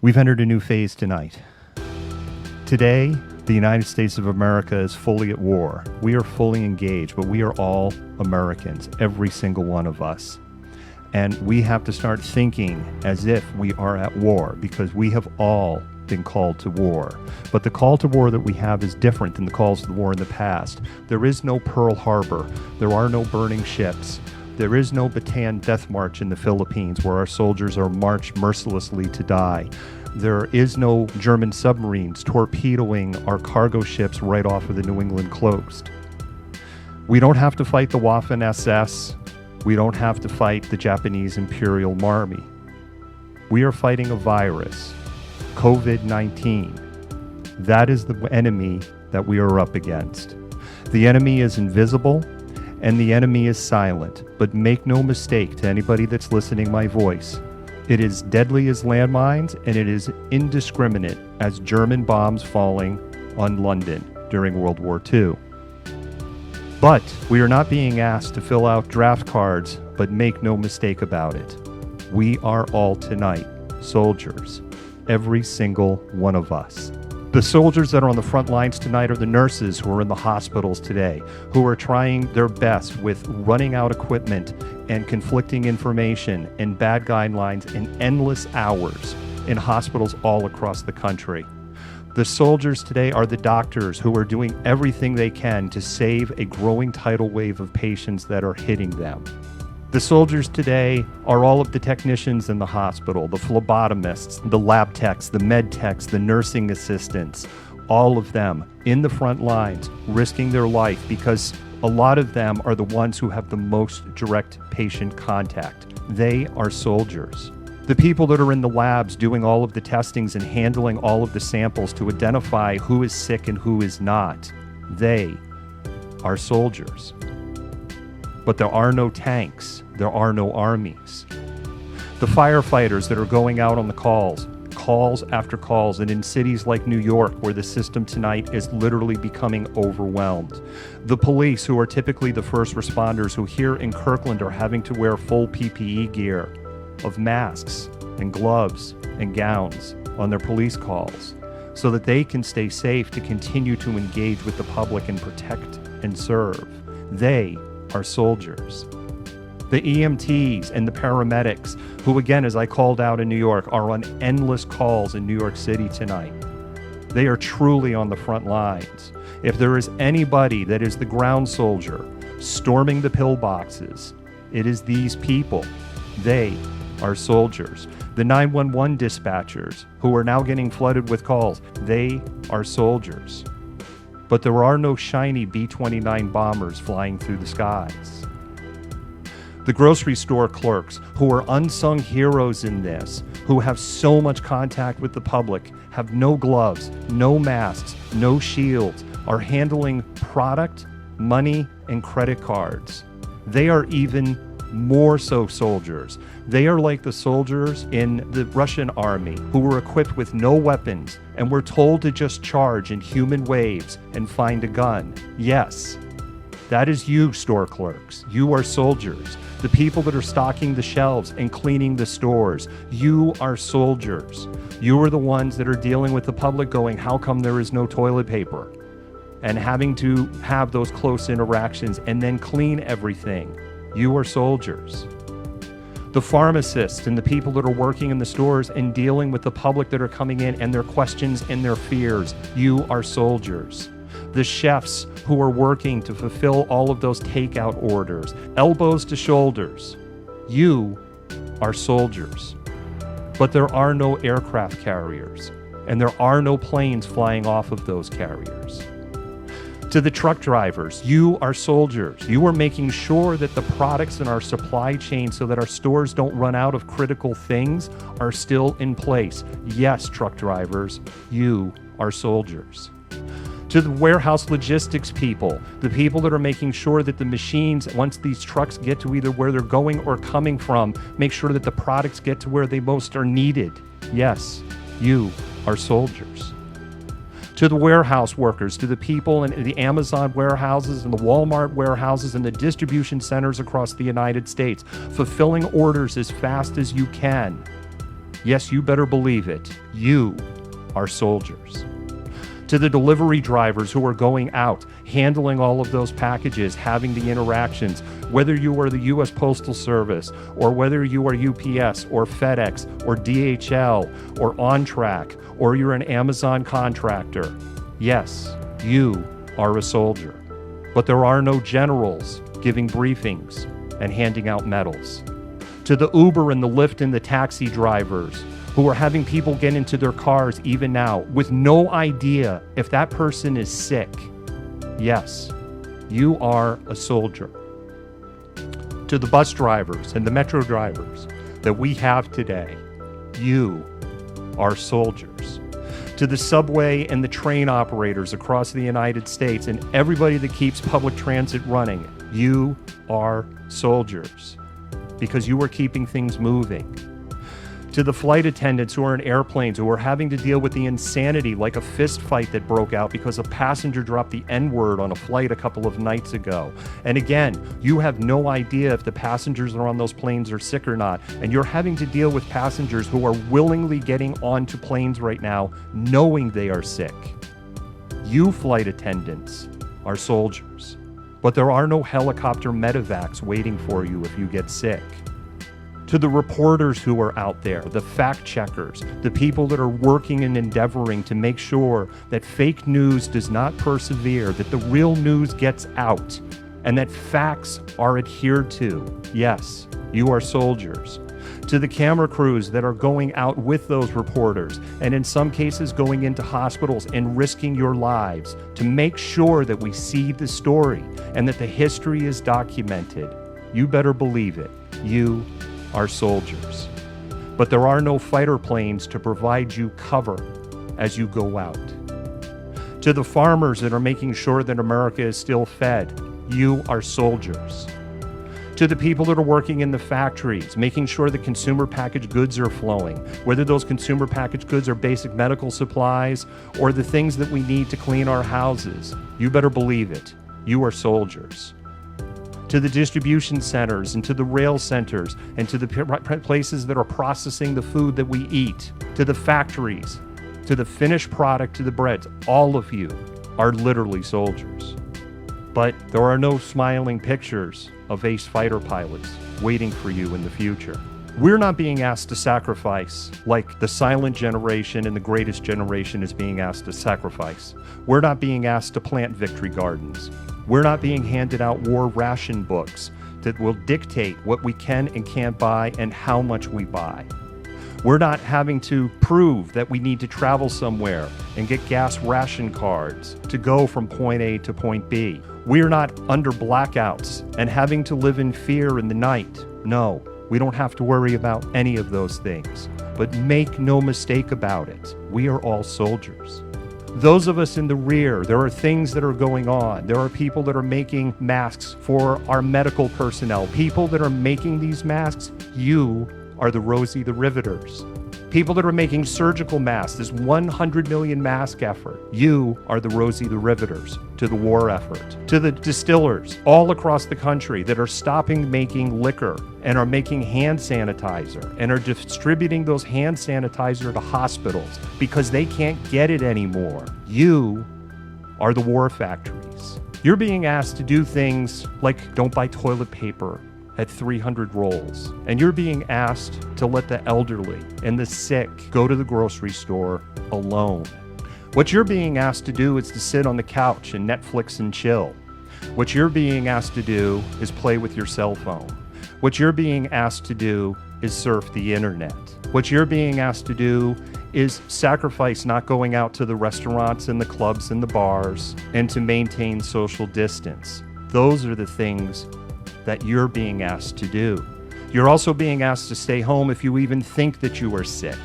We've entered a new phase tonight. Today, the United States of America is fully at war. We are fully engaged, but we are all Americans, every single one of us. And we have to start thinking as if we are at war, because we have all been called to war. But the call to war that we have is different than the calls to war in the past. There is no Pearl Harbor. There are no burning ships. There is no Bataan Death March in the Philippines where our soldiers are marched mercilessly to die. There is no German submarines torpedoing our cargo ships right off of the New England coast. We don't have to fight the Waffen-SS. We don't have to fight the Japanese Imperial Army. We are fighting a virus, COVID-19. That is the enemy that we are up against. The enemy is invisible and the enemy is silent, but make no mistake to anybody that's listening my voice. It is deadly as landmines, and it is indiscriminate as German bombs falling on London during World War II. But we are not being asked to fill out draft cards, but make no mistake about it. We are all tonight soldiers, every single one of us. The soldiers that are on the front lines tonight are the nurses who are in the hospitals today, who are trying their best with running out equipment and conflicting information and bad guidelines and endless hours in hospitals all across the country. The soldiers today are the doctors who are doing everything they can to save a growing tidal wave of patients that are hitting them. The soldiers today are all of the technicians in the hospital, the phlebotomists, the lab techs, the med techs, the nursing assistants, all of them in the front lines, risking their life because a lot of them are the ones who have the most direct patient contact. They are soldiers. The people that are in the labs doing all of the testings and handling all of the samples to identify who is sick and who is not, they are soldiers. But there are no tanks. There are no armies. The firefighters that are going out on the calls after calls, and in cities like New York, where the system tonight is literally becoming overwhelmed. The police, who are typically the first responders, who here in Kirkland are having to wear full PPE gear of masks and gloves and gowns on their police calls so that they can stay safe to continue to engage with the public and protect and serve. They are soldiers. The EMTs and the paramedics, who again, as I called out in New York, are on endless calls in New York City tonight. They are truly on the front lines. If there is anybody that is the ground soldier storming the pillboxes, it is these people. They are soldiers. The 911 dispatchers, who are now getting flooded with calls, they are soldiers. But there are no shiny B-29 bombers flying through the skies. The grocery store clerks, who are unsung heroes in this, who have so much contact with the public, have no gloves, no masks, no shields, are handling product, money, and credit cards. They are even more so soldiers. They are like the soldiers in the Russian army who were equipped with no weapons and were told to just charge in human waves and find a gun. Yes, that is you, store clerks. You are soldiers. The people that are stocking the shelves and cleaning the stores, you are soldiers. You are the ones that are dealing with the public going, how come there is no toilet paper? And having to have those close interactions and then clean everything. You are soldiers. The pharmacists and the people that are working in the stores and dealing with the public that are coming in and their questions and their fears, you are soldiers. The chefs who are working to fulfill all of those takeout orders, elbows to shoulders, you are soldiers. But there are no aircraft carriers, and there are no planes flying off of those carriers. To the truck drivers, you are soldiers. You are making sure that the products in our supply chain so that our stores don't run out of critical things are still in place. Yes, truck drivers, you are soldiers. To the warehouse logistics people, the people that are making sure that the machines, once these trucks get to either where they're going or coming from, make sure that the products get to where they most are needed. Yes, you are soldiers. To the warehouse workers, to the people in the Amazon warehouses and the Walmart warehouses and the distribution centers across the United States, fulfilling orders as fast as you can. Yes, you better believe it. You are soldiers. To the delivery drivers who are going out, handling all of those packages, having the interactions, whether you are the U.S. Postal Service, or whether you are UPS, or FedEx, or DHL, or OnTrack, or you're an Amazon contractor. Yes, you are a soldier. But there are no generals giving briefings and handing out medals. To the Uber and the Lyft and the taxi drivers who are having people get into their cars even now with no idea if that person is sick. Yes, you are a soldier. To the bus drivers and the metro drivers that we have today, you are soldiers. To the subway and the train operators across the United States and everybody that keeps public transit running, you are soldiers because you are keeping things moving. To the flight attendants who are in airplanes who are having to deal with the insanity like a fist fight that broke out because a passenger dropped the N-word on a flight a couple of nights ago. And again, you have no idea if the passengers that are on those planes are sick or not. And you're having to deal with passengers who are willingly getting onto planes right now knowing they are sick. You flight attendants are soldiers. But there are no helicopter medevacs waiting for you if you get sick. To the reporters who are out there, the fact checkers, the people that are working and endeavoring to make sure that fake news does not persevere, that the real news gets out, and that facts are adhered to. Yes, you are soldiers. To the camera crews that are going out with those reporters, and in some cases going into hospitals and risking your lives to make sure that we see the story and that the history is documented. You better believe it. You are soldiers. But there are no fighter planes to provide you cover as you go out. To the farmers that are making sure that America is still fed, you are soldiers. To the people that are working in the factories, making sure that consumer packaged goods are flowing, whether those consumer packaged goods are basic medical supplies or the things that we need to clean our houses, you better believe it. You are soldiers. To the distribution centers and to the rail centers and to the places that are processing the food that we eat, to the factories, to the finished product, to the breads, all of you are literally soldiers. But there are no smiling pictures of ace fighter pilots waiting for you in the future. We're not being asked to sacrifice like the silent generation and the greatest generation is being asked to sacrifice. We're not being asked to plant victory gardens. We're not being handed out war ration books that will dictate what we can and can't buy and how much we buy. We're not having to prove that we need to travel somewhere and get gas ration cards to go from point A to point B. We're not under blackouts and having to live in fear in the night. No, we don't have to worry about any of those things. But make no mistake about it, we are all soldiers. Those of us in the rear, there are things that are going on. There are people that are making masks for our medical personnel. People that are making these masks, you are the Rosie the Riveters. People that are making surgical masks, this 100 million mask effort, you are the Rosie the Riveters to the war effort. To the distillers all across the country that are stopping making liquor and are making hand sanitizer and are distributing those hand sanitizer to hospitals because they can't get it anymore. You are the war factories. You're being asked to do things like don't buy toilet paper at 300 rolls. And you're being asked to let the elderly and the sick go to the grocery store alone. What you're being asked to do is to sit on the couch and Netflix and chill. What you're being asked to do is play with your cell phone. What you're being asked to do is surf the internet. What you're being asked to do is sacrifice not going out to the restaurants and the clubs and the bars and to maintain social distance. Those are the things that you're being asked to do. You're also being asked to stay home if you even think that you are sick,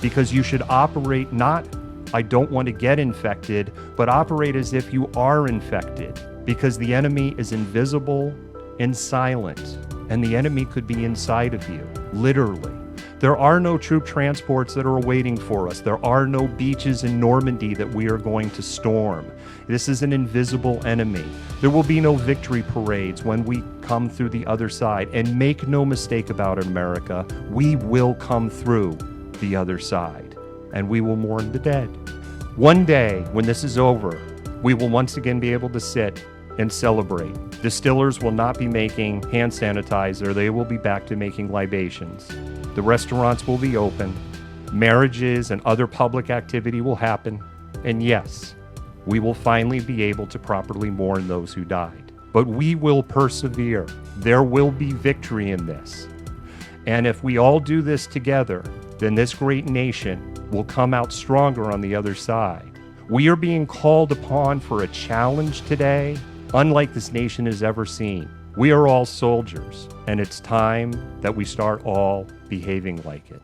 because you should operate not, I don't want to get infected, but operate as if you are infected, because the enemy is invisible and silent, and the enemy could be inside of you, literally. There are no troop transports that are awaiting for us. There are no beaches in Normandy that we are going to storm. This is an invisible enemy. There will be no victory parades when we come through the other side. And make no mistake about it, America, we will come through. the other side, and we will mourn the dead. One day, when this is over, we will once again be able to sit and celebrate. Distillers will not be making hand sanitizer. They will be back to making libations. The restaurants will be open. Marriages and other public activity will happen. And yes, we will finally be able to properly mourn those who died. But we will persevere. There will be victory in this. And if we all do this together, then this great nation will come out stronger on the other side. We are being called upon for a challenge today, unlike this nation has ever seen. We are all soldiers, and it's time that we start all behaving like it.